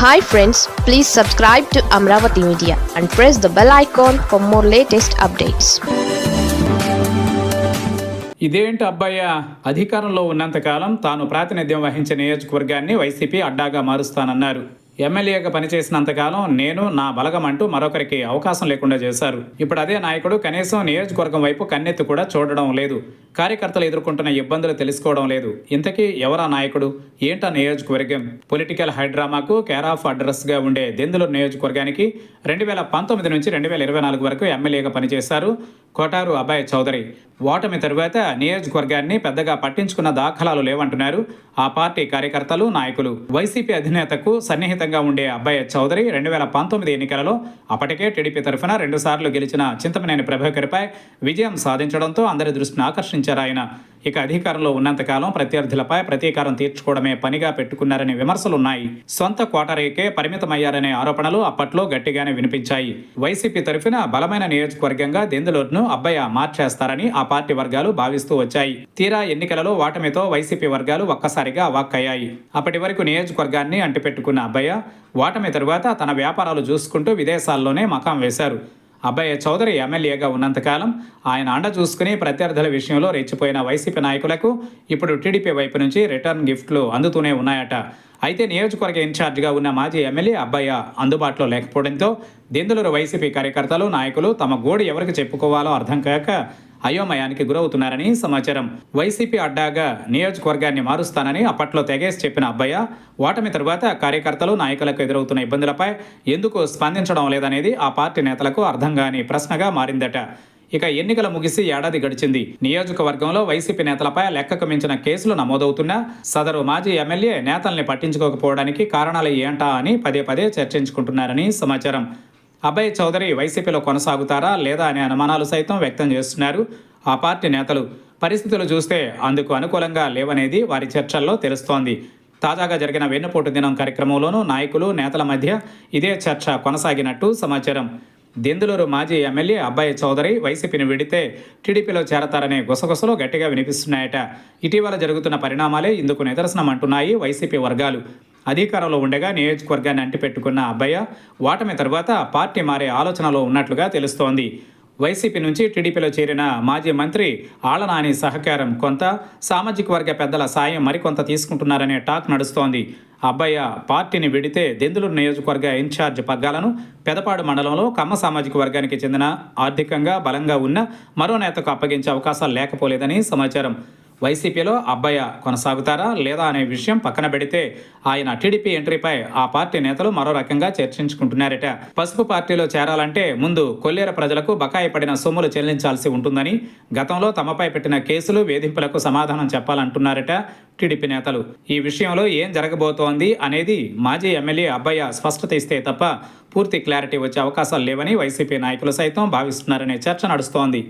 Hi friends, please subscribe to Amravati Media and press the bell icon for more latest updates. ఇదేంటి అబ్బాయ అధికారంలో ఉన్నంతకాలం తాను ప్రాతినిధ్యం వహించే నియోజకవర్గాన్ని వైసీపీ అడ్డాగా మారుస్తానన్నారు. ఎమ్మెల్యేగా పనిచేసినంతకాలం నేను నా బలగం అంటూ మరొకరికి అవకాశం లేకుండా చేశారు. ఇప్పుడు అదే నాయకుడు కనీసం నియోజకవర్గం వైపు కన్నెత్తి కూడా చూడడం లేదు. కార్యకర్తలు ఎదుర్కొంటున్న ఇబ్బందులు తెలుసుకోవడం లేదు. ఇంతకీ ఎవరా నాయకుడు, ఏంటా నియోజకవర్గం? పొలిటికల్ హైడ్రామాకు కేర్ ఆఫ్ అడ్రస్గా ఉండే దెందులూరు నియోజకవర్గానికి 2019 నుంచి 2024 వరకు ఎమ్మెల్యేగా పనిచేశారు కోటారు అబ్బాయి చౌదరి. ఓటమి తరువాత నియోజకవర్గాన్ని పెద్దగా పట్టించుకున్న దాఖలాలు లేవంటున్నారు ఆ పార్టీ కార్యకర్తలు, నాయకులు. వైసీపీ అధినేతకు సన్నిహితంగా ఉండే అబ్బాయి చౌదరి 2019 ఎన్నికలలో అప్పటికే టీడీపీ తరఫున 2 సార్లు గెలిచిన చింతమనేని ప్రభాకర్పై విజయం సాధించడంతో అందరి దృష్టిని ఆకర్షించారు ఆయన. ఇక అధికారంలో ఉన్నంతకాలం ప్రత్యర్థులపై ప్రతీకారం తీర్చుకోవడమే పనిగా పెట్టుకున్నారనే విమర్శలున్నాయి. సొంత కోటరీకే పరిమితమయ్యారనే ఆరోపణలు అప్పట్లో గట్టిగానే వినిపించాయి. వైసీపీ తరఫున బలమైన నియోజకవర్గంగా దెందులూరును అబ్బయ్య మార్చేస్తారని ఆ పార్టీ వర్గాలు భావిస్తూ వచ్చాయి. తీరా ఎన్నికలలో ఓటమితో వైసీపీ వర్గాలు ఒక్కసారిగా అవాక్కయ్యాయి. అప్పటి వరకు నియోజకవర్గాన్ని అంటిపెట్టుకున్న అబ్బయ్య ఓటమి తరువాత తన వ్యాపారాలు చూసుకుంటూ విదేశాల్లోనే మకాం వేశారు. అబ్బాయి చౌదరి ఎమ్మెల్యేగా ఉన్నంతకాలం ఆయన అండ చూసుకుని ప్రత్యర్థుల విషయంలో రెచ్చిపోయిన వైసీపీ నాయకులకు ఇప్పుడు టీడీపీ వైపు నుంచి రిటర్న్ గిఫ్ట్లు అందుతూనే ఉన్నాయట. అయితే నియోజకవర్గ ఇన్ఛార్జిగా ఉన్న మాజీ ఎమ్మెల్యే అబ్బయ్య అందుబాటులో లేకపోవడంతో దెందులూరు వైసీపీ కార్యకర్తలు, నాయకులు తమ గోడు ఎవరికి చెప్పుకోవాలో అర్థం కాక అయోమయానికి గురవుతున్నారని సమాచారం. వైసీపీ అడ్డాగా నియోజకవర్గాన్ని మారుస్తానని అప్పట్లో తెగేసి చెప్పిన అబ్బయ్య ఓటమి తరువాత కార్యకర్తలు, నాయకులకు ఎదురవుతున్న ఇబ్బందులపై ఎందుకు స్పందించడం లేదనేది ఆ పార్టీ నేతలకు అర్థం కాని ప్రశ్నగా మారిందట. ఇక ఎన్నికలు ముగిసి ఏడాది గడిచింది. నియోజకవర్గంలో వైసీపీ నేతలపై లెక్కకు మించిన కేసులు నమోదవుతున్నా సదరు మాజీ ఎమ్మెల్యే నేతల్ని పట్టించుకోకపోవడానికి కారణాలు ఏంటా అని పదే పదే చర్చించుకుంటున్నారని సమాచారం. అబ్బాయి చౌదరి వైసీపీలో కొనసాగుతారా లేదా అనే అనుమానాలు సైతం వ్యక్తం చేస్తున్నారు ఆ పార్టీ నేతలు. పరిస్థితులు చూస్తే అందుకు అనుకూలంగా లేవనేది వారి చర్చల్లో తెలుస్తోంది. తాజాగా జరిగిన వెన్నుపోటు దినం కార్యక్రమంలోనూ నాయకులు, నేతల మధ్య ఇదే చర్చ కొనసాగినట్టు సమాచారం. దెందులూరు మాజీ ఎమ్మెల్యే అబ్బాయి చౌదరి వైసీపీని విడితే టీడీపీలో చేరతారనే గుసగుసలు గట్టిగా వినిపిస్తున్నాయట. ఇటీవల జరుగుతున్న పరిణామాలే ఇందుకు నిదర్శనం అంటున్నాయి వైసీపీ వర్గాలు. అధికారంలో ఉండగా నియోజకవర్గాన్ని అంటిపెట్టుకున్న అబ్బయ్య ఓటమి తరువాత పార్టీ మారే ఆలోచనలో ఉన్నట్లుగా తెలుస్తోంది. వైసీపీ నుంచి టీడీపీలో చేరిన మాజీ మంత్రి ఆళ్ల నాని సహకారం కొంత, సామాజిక వర్గ పెద్దల సాయం మరికొంత తీసుకుంటున్నారనే టాక్ నడుస్తోంది. అబ్బయ్య పార్టీని విడితే దెందులూరు నియోజకవర్గ ఇన్ఛార్జ్ పగ్గాలను పెదపాడు మండలంలో కమ్మ సామాజిక వర్గానికి చెందిన ఆర్థికంగా బలంగా ఉన్న మరో నేతకు అప్పగించే అవకాశాలు లేకపోలేదని సమాచారం. వైసీపీలో అబ్బయ్య కొనసాగుతారా లేదా అనే విషయం పక్కన పెడితే ఆయన టీడీపీ ఎంట్రీపై ఆ పార్టీ నేతలు మరో రకంగా చర్చించుకుంటున్నారట. పసుపు పార్టీలో చేరాలంటే ముందు కొల్లేర ప్రజలకు బకాయి పడిన సొమ్ములు చెల్లించాల్సి ఉంటుందని, గతంలో తమపై పెట్టిన కేసులు, వేధింపులకు సమాధానం చెప్పాలంటున్నారట టీడీపీ నేతలు. ఈ విషయంలో ఏం జరగబోతోంది అనేది మాజీ ఎమ్మెల్యే అబ్బయ్య స్పష్టత ఇస్తే తప్ప పూర్తి క్లారిటీ వచ్చే అవకాశాలు లేవని వైసీపీ నాయకులు సైతం భావిస్తున్నారనే చర్చ నడుస్తోంది.